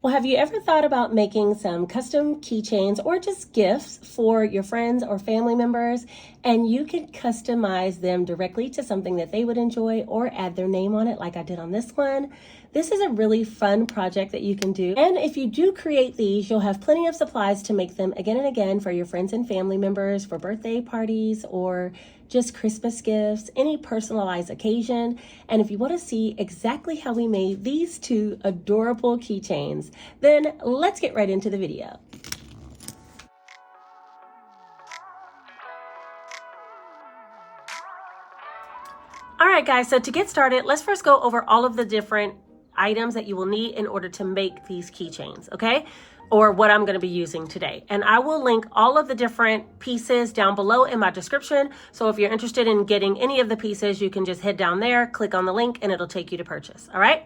Well, have you ever thought about making some custom keychains or just gifts for your friends or family members, and you can customize them directly to something that they would enjoy or add their name on it like I did on this one? This is a really fun project that you can do. And if you do create these, you'll have plenty of supplies to make them again and again for your friends and family members, for birthday parties or just Christmas gifts, any personalized occasion. And if you want to see exactly how we made these two adorable keychains, then let's get right into the video. All right, guys, so to get started, let's first go over all of the different items that you will need in order to make these keychains, okay? Or what I'm going to be using today. And I will link all of the different pieces down below in my description. So if you're interested in getting any of the pieces, you can just head down there, click on the link, and it'll take you to purchase, all right?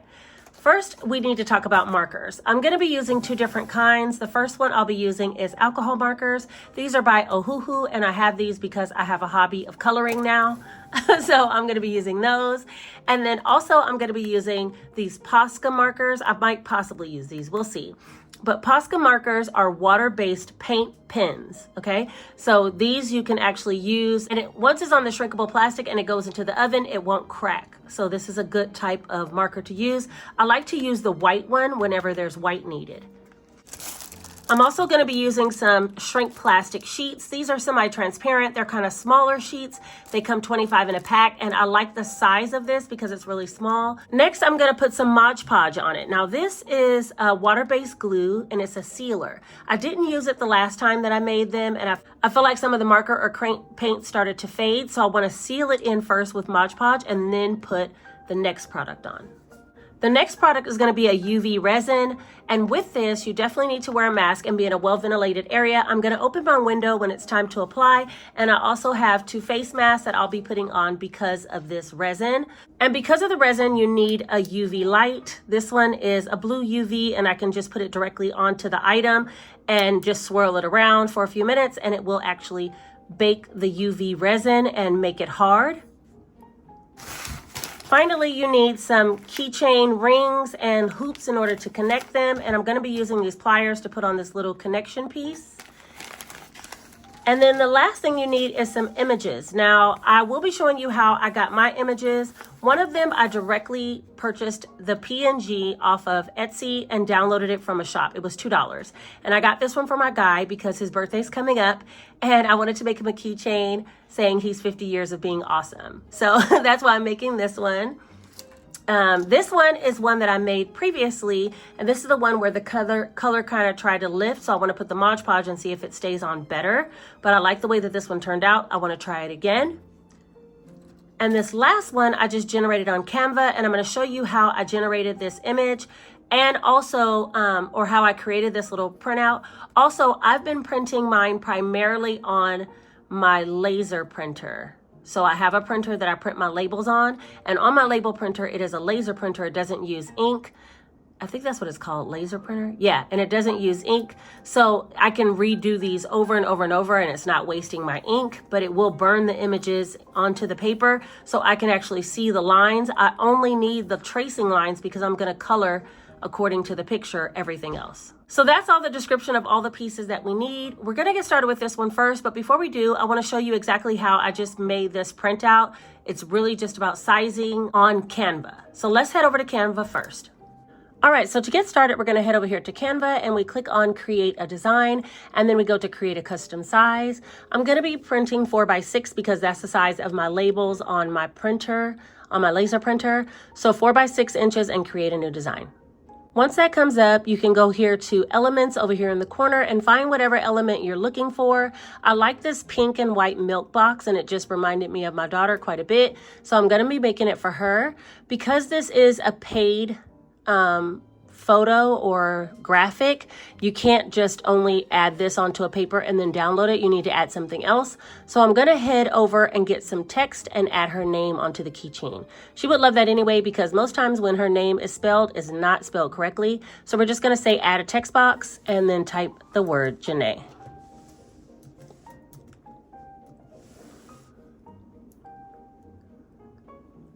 First, we need to talk about markers. I'm going to be using two different kinds. The first one I'll be using is alcohol markers. These are by Ohuhu, and I have these because I have a hobby of coloring now. So I'm going to be using those. And then also I'm going to be using these Posca markers. I might possibly use these. We'll see. But Posca markers are water-based paint pens, okay? So these you can actually use, and once it's on the shrinkable plastic and it goes into the oven, it won't crack. So this is a good type of marker to use. I like to use the white one whenever there's white needed. I'm also going to be using some shrink plastic sheets. These are semi-transparent. They're kind of smaller sheets. They come 25 in a pack, and I like the size of this because it's really small. Next, I'm going to put some Mod Podge on it. Now, this is a water-based glue, and it's a sealer. I didn't use it the last time that I made them, and I feel like some of the marker or paint started to fade, so I want to seal it in first with Mod Podge and then put the next product on. The next product is going to be a UV resin, and with this, you definitely need to wear a mask and be in a well-ventilated area. I'm going to open my window when it's time to apply, and I also have two face masks that I'll be putting on because of this resin. And because of the resin, you need a UV light. This one is a blue UV, and I can just put it directly onto the item and just swirl it around for a few minutes, and it will actually bake the UV resin and make it hard. Finally, you need some keychain rings and hoops in order to connect them. And I'm going to be using these pliers to put on this little connection piece. And then the last thing you need is some images. Now, I will be showing you how I got my images. One of them, I directly purchased the PNG off of Etsy and downloaded it from a shop. It was $2. And I got this one for my guy because his birthday's coming up, and I wanted to make him a keychain saying he's 50 years of being awesome. So that's why I'm making this one. This one is one that I made previously, and this is the one where the color kind of tried to lift, so I want to put the Mod Podge and see if it stays on better. But I like the way that this one turned out. I want to try it again. And this last one I just generated on Canva, and I'm going to show you how I generated this image and also, or how I created this little printout. Also, I've been printing mine primarily on my laser printer. So I have a printer that I print my labels on, and on my label printer, it is a laser printer. It doesn't use ink. I think that's what it's called, laser printer. Yeah, and it doesn't use ink. So I can redo these over and over and over, and it's not wasting my ink, but it will burn the images onto the paper so I can actually see the lines. I only need the tracing lines because I'm gonna color according to the picture, everything else. So that's all the description of all the pieces that we need. We're gonna get started with this one first, but before we do, I wanna show you exactly how I just made this printout. It's really just about sizing on Canva. So let's head over to Canva first. All right, so to get started, we're gonna head over here to Canva and we click on create a design, and then we go to create a custom size. I'm gonna be printing 4x6 because that's the size of my labels on my printer, on my laser printer. So 4x6 inches and create a new design. Once that comes up, you can go here to elements over here in the corner and find whatever element you're looking for. I like this pink and white milk box, and it just reminded me of my daughter quite a bit. So I'm gonna be making it for her. Because this is a paid photo or graphic, you can't just only add this onto a paper and then download it. You need to add something else. So I'm gonna head over and get some text and add her name onto the keychain. She would love that anyway, because most times when her name is spelled, it's not spelled correctly. So we're just gonna say add a text box and then type the word Janae.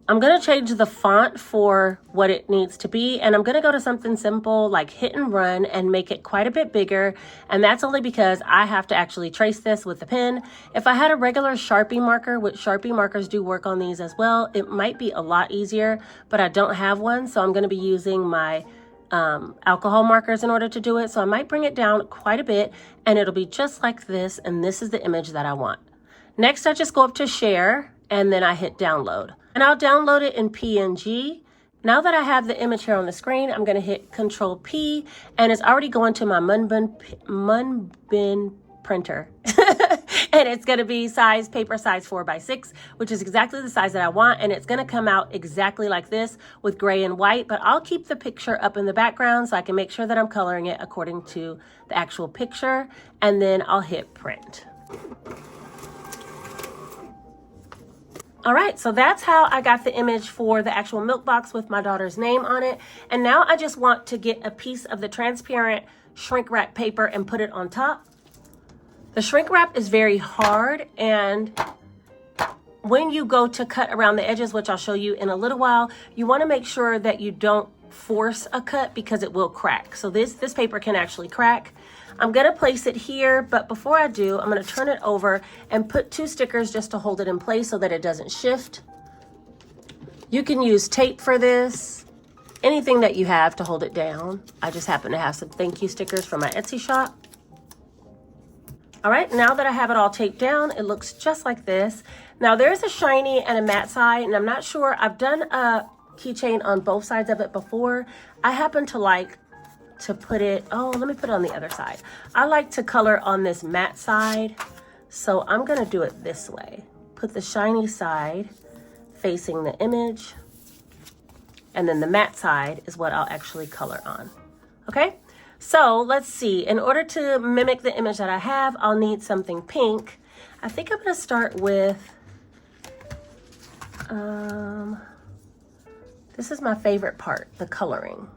I'm going to change the font for what it needs to be, and I'm going to go to something simple like Hit and Run and make it quite a bit bigger, and that's only because I have to actually trace this with the pen. If I had a regular Sharpie marker, which Sharpie markers do work on these as well, it might be a lot easier, but I don't have one, so I'm going to be using my alcohol markers in order to do it. So I might bring it down quite a bit, and it'll be just like this, and this is the image that I want. Next, I just go up to Share, and then I hit Download. And I'll download it in PNG. Now that I have the image here on the screen, I'm going to hit Control P, and it's already going to my Munbin printer. And it's going to be paper size 4x6, which is exactly the size that I want. And it's going to come out exactly like this with gray and white, but I'll keep the picture up in the background so I can make sure that I'm coloring it according to the actual picture. And then I'll hit Print. All right, so that's how I got the image for the actual milk box with my daughter's name on it. And now I just want to get a piece of the transparent shrink wrap paper and put it on top. The shrink wrap is very hard, and when you go to cut around the edges, which I'll show you in a little while, you want to make sure that you don't force a cut because it will crack. So this paper can actually crack. I'm going to place it here, but before I do, I'm going to turn it over and put 2 stickers just to hold it in place so that it doesn't shift. You can use tape for this, anything that you have to hold it down. I just happen to have some thank you stickers from my Etsy shop. All right, now that I have it all taped down, it looks just like this. Now there's a shiny and a matte side, and I'm not sure, I've done a keychain on both sides of it before. I happen to like to put it, oh, let me put it on the other side. I like to color on this matte side, so I'm gonna do it this way. Put the shiny side facing the image, and then the matte side is what I'll actually color on, okay? So let's see, in order to mimic the image that I have, I'll need something pink. I think I'm gonna start with, this is my favorite part, the coloring.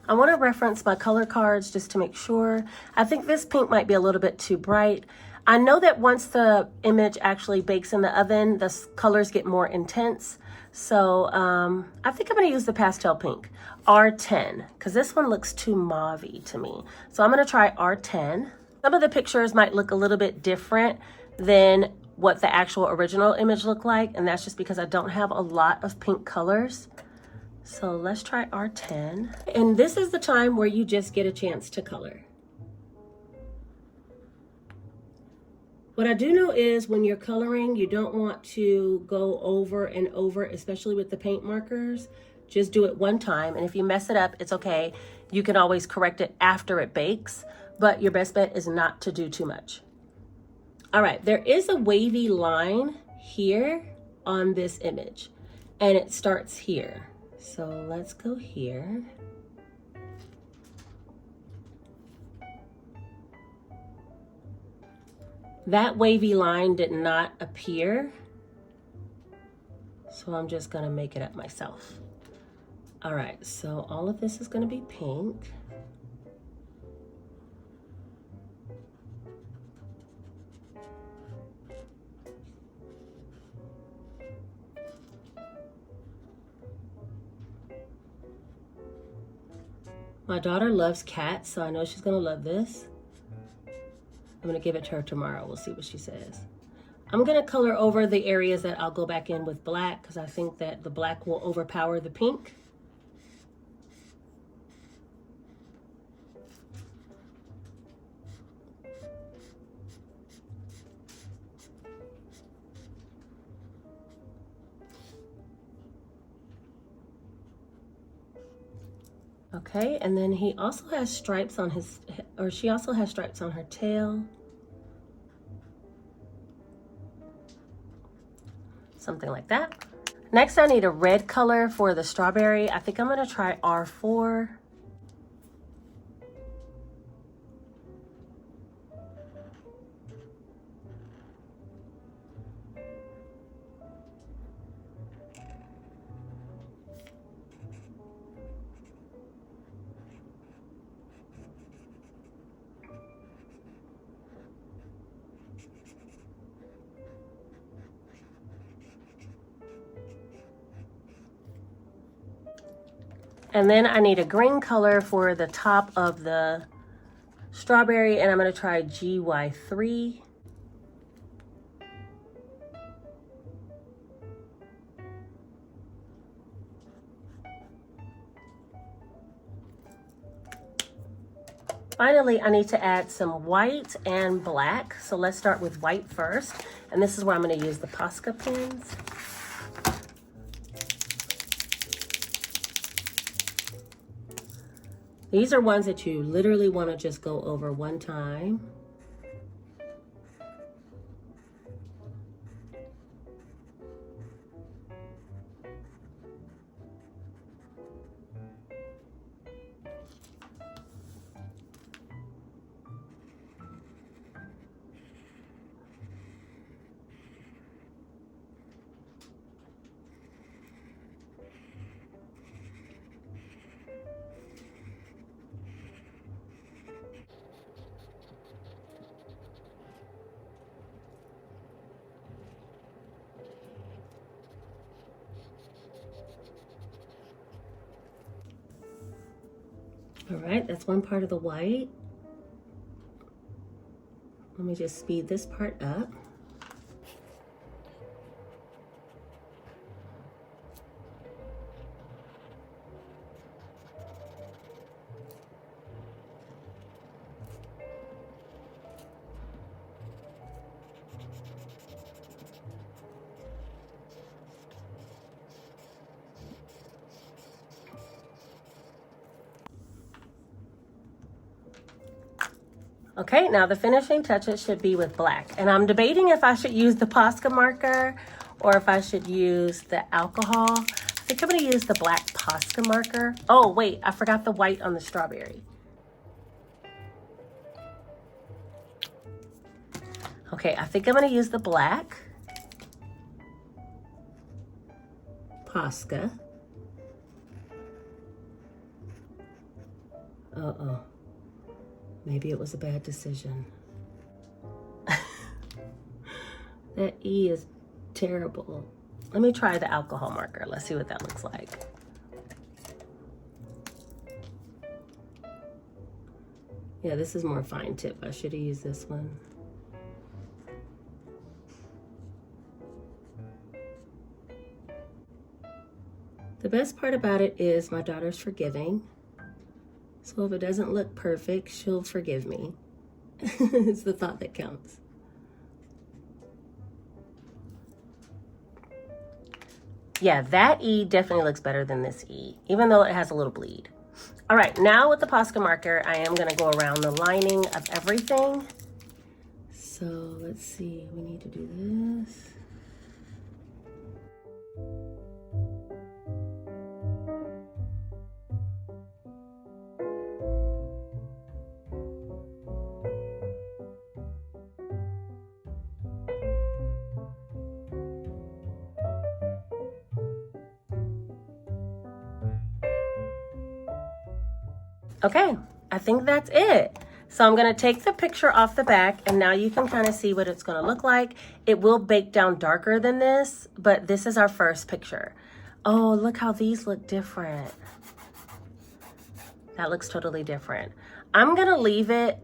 I want to reference my color cards just to make sure. I think this pink might be a little bit too bright. I know that once the image actually bakes in the oven, the colors get more intense. So I think I'm going to use the pastel pink, R10, because this one looks too mauve-y to me. So I'm going to try R10. Some of the pictures might look a little bit different than what the actual original image looked like, and that's just because I don't have a lot of pink colors. So let's try R10. And this is the time where you just get a chance to color. What I do know is when you're coloring, you don't want to go over and over, especially with the paint markers. Just do it one time. And if you mess it up, it's okay. You can always correct it after it bakes, but your best bet is not to do too much. All right, there is a wavy line here on this image, and it starts here. So let's go here. That wavy line did not appear, so I'm just gonna make it up myself. All right, so all of this is gonna be pink. My daughter loves cats, so I know she's gonna love this. I'm gonna give it to her tomorrow. We'll see what she says. I'm gonna color over the areas that I'll go back in with black because I think that the black will overpower the pink. Okay, and then he also has stripes on his, or she also has stripes on her tail. Something like that. Next, I need a red color for the strawberry. I think I'm gonna try R4. And then I need a green color for the top of the strawberry, and I'm going to try GY3. Finally, I need to add some white and black. So let's start with white first. And this is where I'm going to use the Posca pens. These are ones that you literally want to just go over one time. All right, that's one part of the white. Let me just speed this part up. Okay, now the finishing touches should be with black. And I'm debating if I should use the Posca marker or if I should use the alcohol. I think I'm gonna use the black Posca marker. Oh, wait, I forgot the white on the strawberry. Okay, I think I'm gonna use the black Posca. Uh-oh. Maybe it was a bad decision. That E is terrible. Let me try the alcohol marker. Let's see what that looks like. Yeah, this is more fine tip. I should have used this one. The best part about it is my daughter's forgiving. So if it doesn't look perfect, she'll forgive me. It's the thought that counts. Yeah, that E definitely looks better than this E, even though it has a little bleed. All right, now with the Posca marker, I am gonna go around the lining of everything. So let's see, we need to do this. Okay, I think that's it. So I'm gonna take the picture off the back and now you can kind of see what it's gonna look like. It will bake down darker than this, but this is our first picture. Oh, look how these look different. That looks totally different. I'm gonna leave it.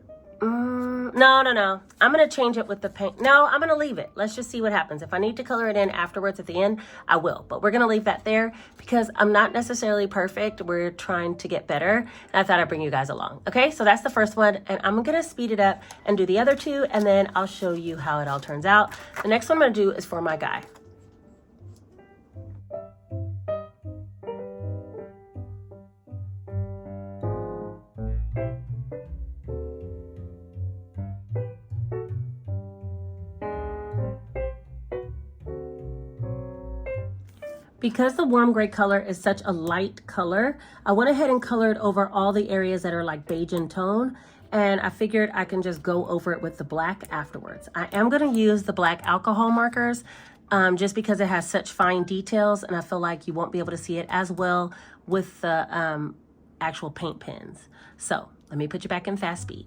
No. I'm gonna change it with the paint. No, I'm gonna leave it. Let's just see what happens. If I need to color it in afterwards at the end, I will. But we're gonna leave that there because I'm not necessarily perfect. We're trying to get better. And I thought I'd bring you guys along. Okay, so that's the first one. And I'm gonna speed it up and do the other two. And then I'll show you how it all turns out. The next one I'm gonna do is for my guy. Because the warm gray color is such a light color, I went ahead and colored over all the areas that are like beige in tone, and I figured I can just go over it with the black afterwards. I am gonna use the black alcohol markers just because it has such fine details, and I feel like you won't be able to see it as well with the actual paint pens. So let me put you back in fast speed.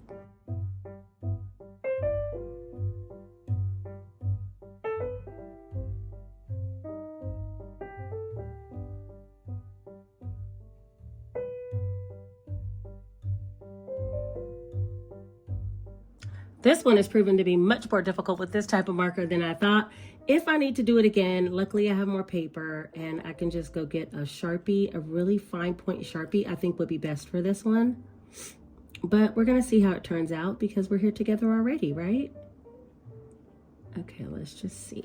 This one has proven to be much more difficult with this type of marker than I thought. If I need to do it again, luckily I have more paper and I can just go get a Sharpie, a really fine point Sharpie I think would be best for this one. But we're gonna see how it turns out because we're here together already, right? Okay, let's just see.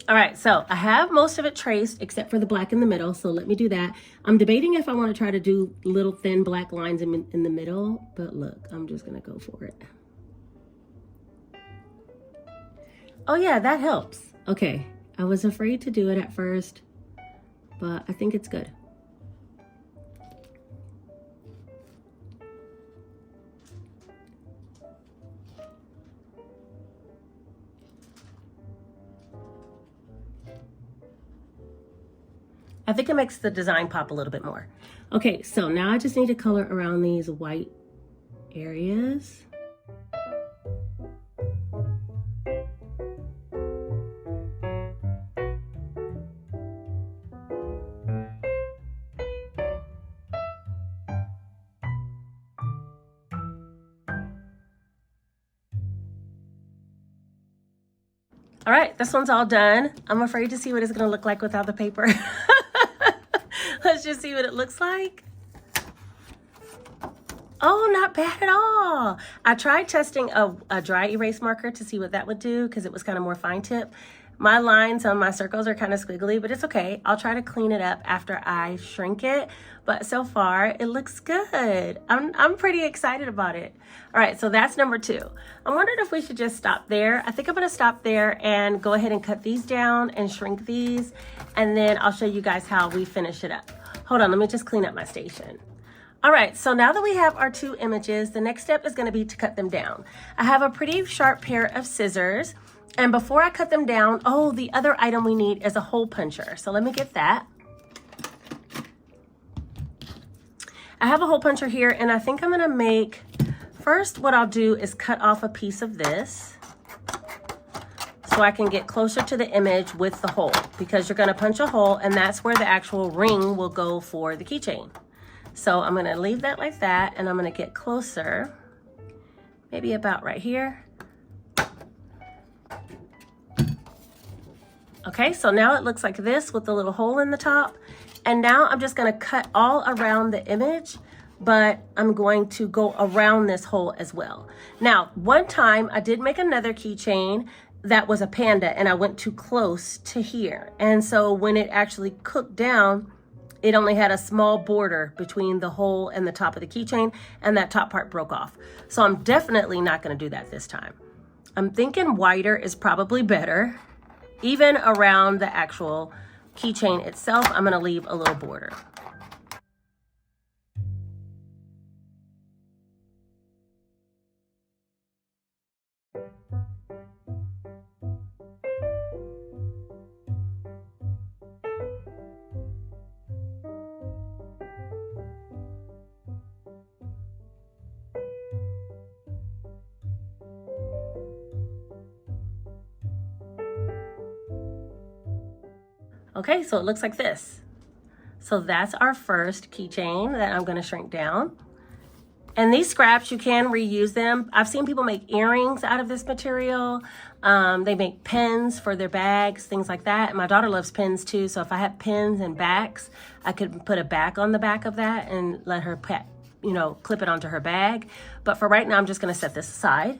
All right, so I have most of it traced except for the black in the middle, so let me do that. I'm debating if I want to try to do little thin black lines in the middle, but look, I'm just gonna go for it. Oh yeah, that helps. Okay, I was afraid to do it at first, but I think it's good. I think it makes the design pop a little bit more. Okay, so now I just need to color around these white areas. All right, this one's all done. I'm afraid to see what it's gonna look like without the paper. Let's just see what it looks like. Oh, not bad at all. I tried testing a dry erase marker to see what that would do because it was kind of more fine tip. My lines on my circles are kind of squiggly, but it's okay. I'll try to clean it up after I shrink it. But so far, it looks good. I'm pretty excited about it. All right, so that's number 2. I'm wondering if we should just stop there. I think I'm gonna stop there and go ahead and cut these down and shrink these. And then I'll show you guys how we finish it up. Hold on, let me just clean up my station. All right, so now that we have our 2 images, the next step is gonna be to cut them down. I have a pretty sharp pair of scissors. And before I cut them down, oh, the other item we need is a hole puncher. So let me get that. I have a hole puncher here, and I think I'm gonna make, first what I'll do is cut off a piece of this so I can get closer to the image with the hole, because you're gonna punch a hole and that's where the actual ring will go for the keychain. So I'm gonna leave that like that, and I'm gonna get closer, maybe about right here. Okay, so now it looks like this with the little hole in the top. And now I'm just gonna cut all around the image, but I'm going to go around this hole as well. Now, one time I did make another keychain that was a panda, and I went too close to here. And so when it actually cooked down, it only had a small border between the hole and the top of the keychain, and that top part broke off. So I'm definitely not gonna do that this time. I'm thinking wider is probably better. Even around the actual keychain itself, I'm gonna leave a little border. Okay, so it looks like this. So that's our first keychain that I'm gonna shrink down. And these scraps, you can reuse them. I've seen people make earrings out of this material. They make pins for their bags, things like that. And my daughter loves pins too, so if I had pins and backs, I could put a back on the back of that and let her clip it onto her bag. But for right now, I'm just gonna set this aside.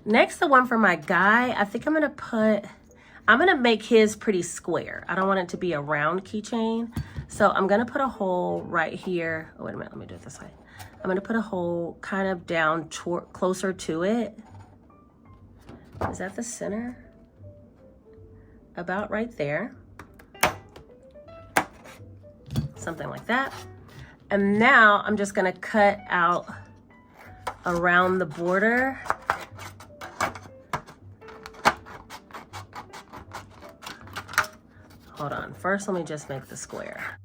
Next, the one for my guy, I think I'm gonna make his pretty square. I don't want it to be a round keychain. So I'm gonna put a hole right here. Oh, wait a minute, let me do it this way. I'm gonna put a hole kind of down closer to it. Is that the center? About right there. Something like that. And now I'm just gonna cut out around the border. Hold on, first let me just make the square.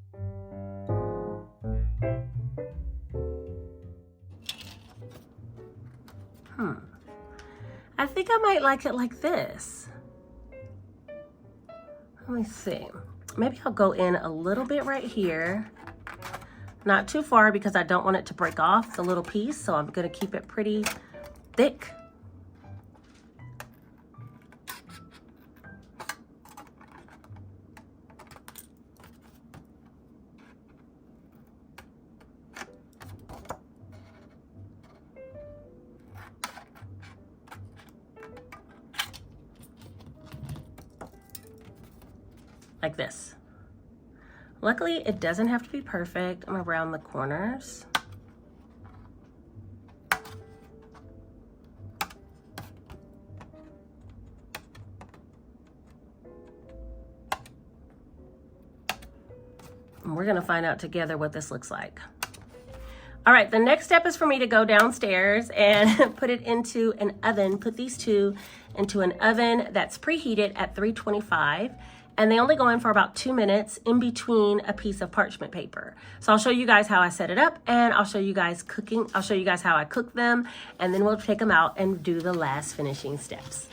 I think I might like it like this. Let me see. Maybe I'll go in a little bit right here. Not too far because I don't want it to break off the little piece, so I'm gonna keep it pretty thick. Like this. Luckily, it doesn't have to be perfect. I'm around the corners. And we're gonna find out together what this looks like. All right, the next step is for me to go downstairs and put it into an oven, put these two into an oven that's preheated at 325. And they only go in for about 2 minutes in between a piece of parchment paper. So I'll show you guys how I set it up, and I'll show you guys cooking. I'll show you guys how I cook them, and then we'll take them out and do the last finishing steps.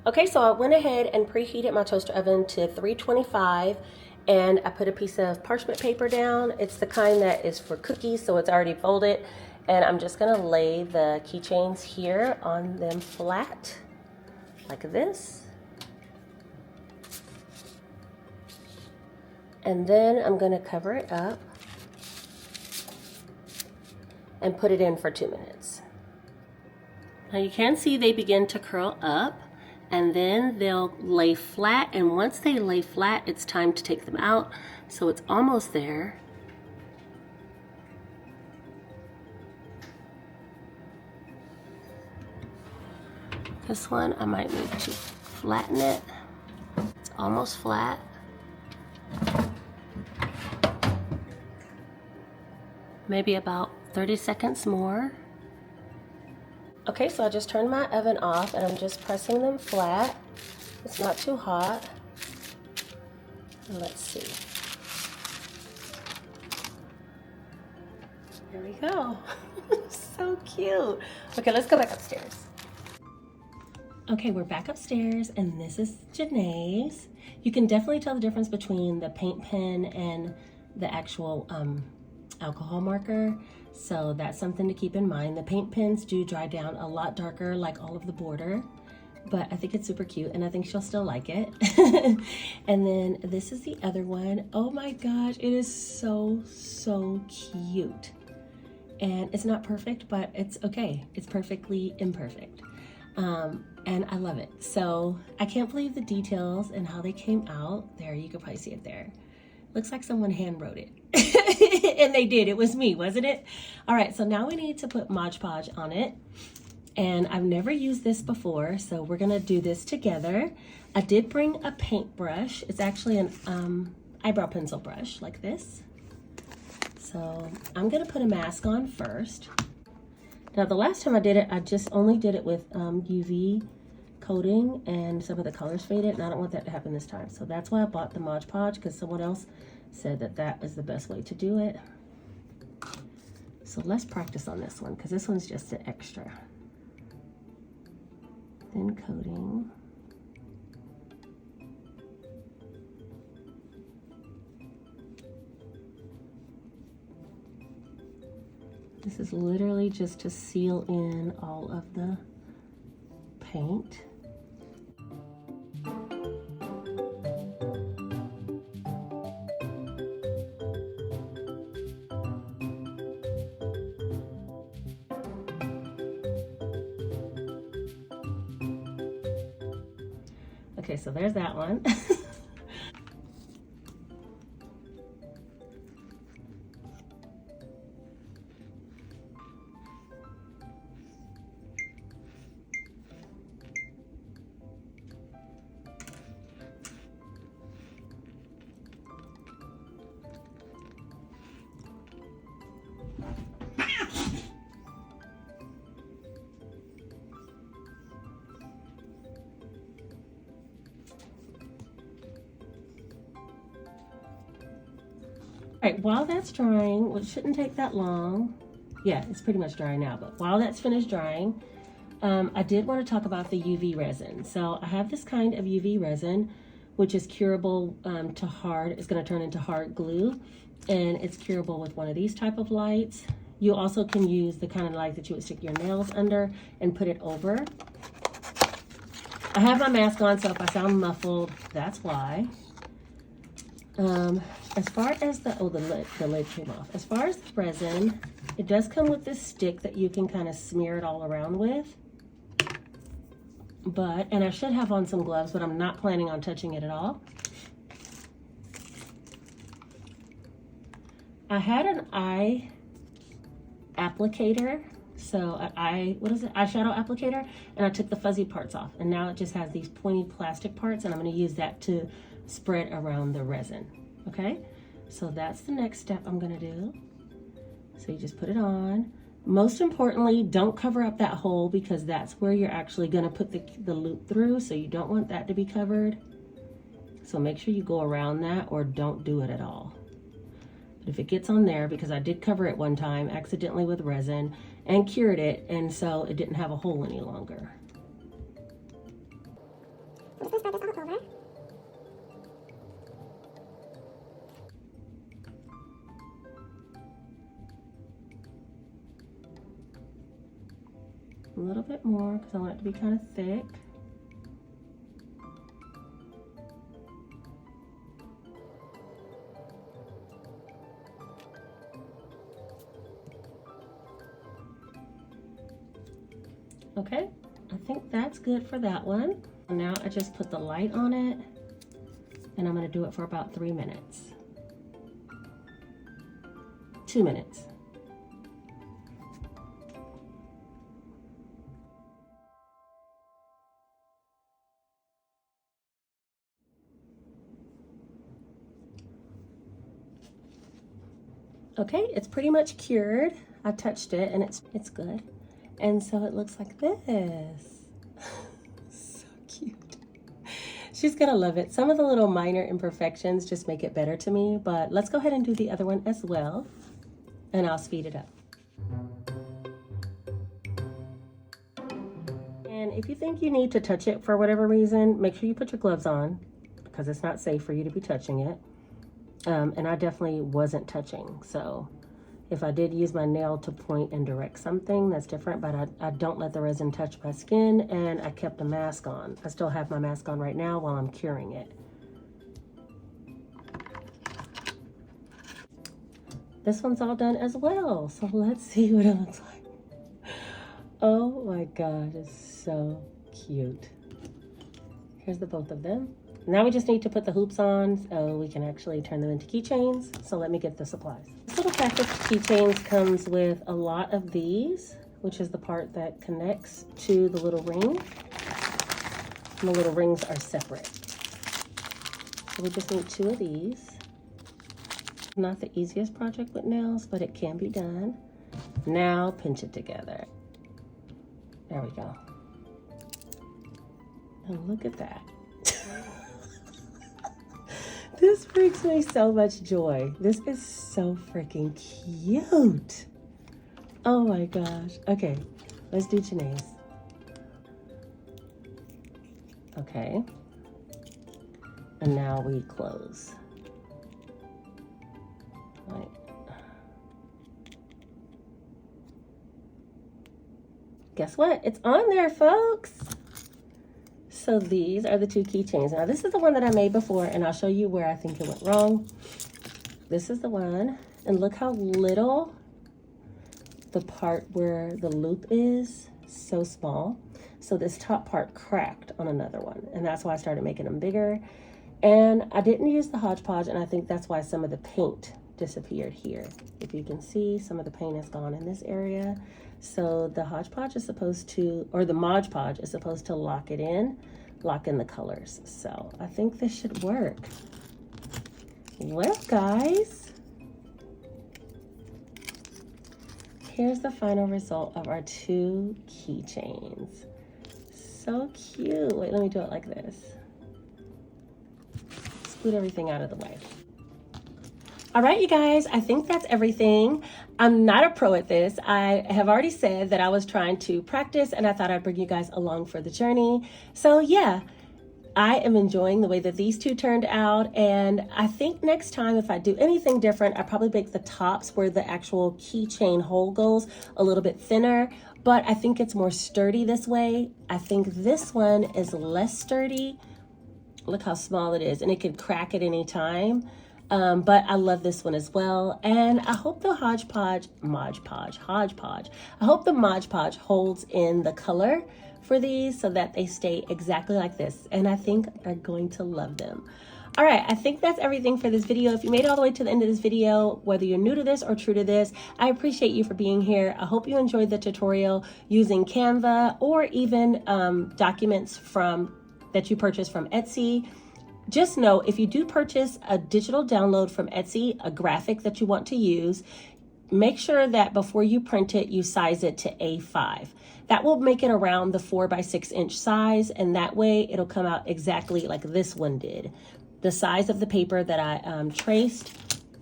Okay, so I went ahead and preheated my toaster oven to 325, and I put a piece of parchment paper down. It's the kind that is for cookies, so it's already folded. And I'm just gonna lay the keychains here on them flat, like this. And then I'm gonna cover it up and put it in for 2 minutes. Now you can see they begin to curl up, and then they'll lay flat, and once they lay flat, it's time to take them out. So it's almost there. This one, I might need to flatten it. It's almost flat. Maybe about 30 seconds more. Okay, so I just turned my oven off and I'm just pressing them flat. It's not too hot. And let's see. There we go. So cute. Okay, let's go back upstairs. Okay, we're back upstairs, and this is Janae's. You can definitely tell the difference between the paint pen and the actual alcohol marker, so that's something to keep in mind. The paint pens do dry down a lot darker, like all of the border, but I think it's super cute, and I think she'll still like it. And then this is the other one. Oh my gosh, it is so cute. And it's not perfect, but it's okay. It's perfectly imperfect. And I love it. So I can't believe the details and how they came out. There, you can probably see it there. Looks like someone hand wrote it. And they did. It was me, wasn't it? All right, so now we need to put Mod Podge on it. And I've never used this before, so we're gonna do this together. I did bring a paintbrush. It's actually an eyebrow pencil brush like this. So I'm gonna put a mask on first. Now the last time I did it, I just only did it with UV coating, and some of the colors faded, and I don't want that to happen this time. So that's why I bought the Mod Podge, because someone else said that that is the best way to do it. So let's practice on this one, because this one's just an extra. Thin coating. This is literally just to seal in all of the paint. Okay, so there's that one. All right, while that's drying, which shouldn't take that long, Yeah, it's pretty much dry now, but while that's finished drying, I did want to talk about the UV resin. So I have this kind of UV resin, which is curable to hard. It's going to turn into hard glue, and it's curable with one of these type of lights. You also can use the kind of light that you would stick your nails under and put it over. I have my mask on, so if I sound muffled, that's why. As far as the lid came off. As far as the resin, it does come with this stick that you can kind of smear it all around with. And I should have on some gloves, but I'm not planning on touching it at all. I had an eye applicator, so eyeshadow applicator, and I took the fuzzy parts off, and now it just has these pointy plastic parts, and I'm going to use that to spread around the resin. Okay, so that's the next step I'm going to do. So you just put it on. Most importantly, don't cover up that hole, because that's where you're actually going to put the loop through, so you don't want that to be covered. So make sure you go around that, or don't do it at all. But if it gets on there, because I did cover it one time accidentally with resin and cured it, and so it didn't have a hole any longer. I'm just gonna spread this all over. A little bit more, because I want it to be kind of thick. Okay, I think that's good for that one. Now I just put the light on it, and I'm going to do it for about 3 minutes. 2 minutes. Okay, it's pretty much cured. I touched it and it's good. And so it looks like this. So cute. She's gonna love it. Some of the little minor imperfections just make it better to me, but let's go ahead and do the other one as well, and I'll speed it up. And if you think you need to touch it for whatever reason, make sure you put your gloves on, because it's not safe for you to be touching it. And I definitely wasn't touching, so if I did use my nail to point and direct something, that's different, but I don't let the resin touch my skin, and I kept a mask on. I still have my mask on right now while I'm curing it. This one's all done as well, so let's see what it looks like. Oh my gosh, it's so cute. Here's the both of them. Now we just need to put the hoops on so we can actually turn them into keychains. So let me get the supplies. This little package of keychains comes with a lot of these, which is the part that connects to the little ring. And the little rings are separate. So we just need 2 of these. Not the easiest project with nails, but it can be done. Now pinch it together. There we go. And look at that. This brings me so much joy. This is so freaking cute. Oh my gosh. Okay, let's do Janae's. Okay. And now we close. Right. Guess what? It's on there, folks. So these are the 2 keychains. Now this is the one that I made before, and I'll show you where I think it went wrong. This is the one, and look how little the part where the loop is, so small. So this top part cracked on another one, and that's why I started making them bigger. And I didn't use the Hodge Podge, and I think that's why some of the paint disappeared here. If you can see, some of the paint is gone in this area. So the Hodge Podge is supposed to, or the Mod Podge is supposed to lock it in, lock in the colors. So I think this should work. Well, guys, here's the final result of our 2 keychains. So cute. Wait, let me do it like this. Scoot everything out of the way. All right, you guys, I think that's everything. I'm not a pro at this. I have already said that I was trying to practice and I thought I'd bring you guys along for the journey. So yeah, I am enjoying the way that these two turned out. And I think next time if I do anything different, I probably make the tops where the actual keychain hole goes a little bit thinner, but I think it's more sturdy this way. I think this one is less sturdy. Look how small it is and it could crack at any time. But I love this one as well. And I hope the hodgepodge, I hope the Mod Podge holds in the color for these so that they stay exactly like this. And I think you're going to love them. All right, I think that's everything for this video. If you made it all the way to the end of this video, whether you're new to this or true to this, I appreciate you for being here. I hope you enjoyed the tutorial using Canva or even documents that you purchased from Etsy. Just know if you do purchase a digital download from Etsy, a graphic that you want to use, make sure that before you print it, you size it to A5. That will make it around the 4x6 inch size, and that way it'll come out exactly like this one did. The size of the paper that I traced,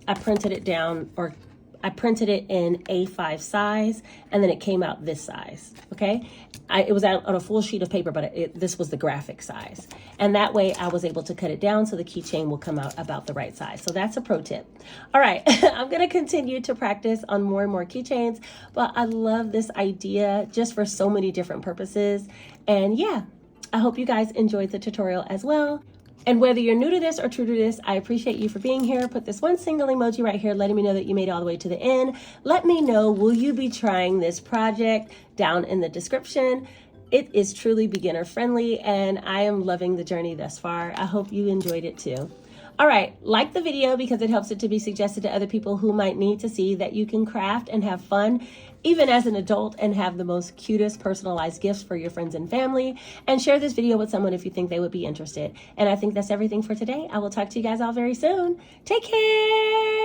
I printed it down, or I printed it in A5 size, and then it came out this size, okay? It was out on a full sheet of paper, but this was the graphic size. And that way I was able to cut it down so the keychain will come out about the right size. So that's a pro tip. All right, I'm gonna continue to practice on more and more keychains, but I love this idea just for so many different purposes. And yeah, I hope you guys enjoyed the tutorial as well. And whether you're new to this or true to this, I appreciate you for being here. Put this one single emoji right here letting me know that you made it all the way to the end. Let me know, will you be trying this project down in the description? It is truly beginner friendly and I am loving the journey thus far. I hope you enjoyed it too. All right, like the video because it helps it to be suggested to other people who might need to see that you can craft and have fun even as an adult and have the most cutest personalized gifts for your friends and family. And share this video with someone if you think they would be interested. And I think that's everything for today. I will talk to you guys all very soon. Take care.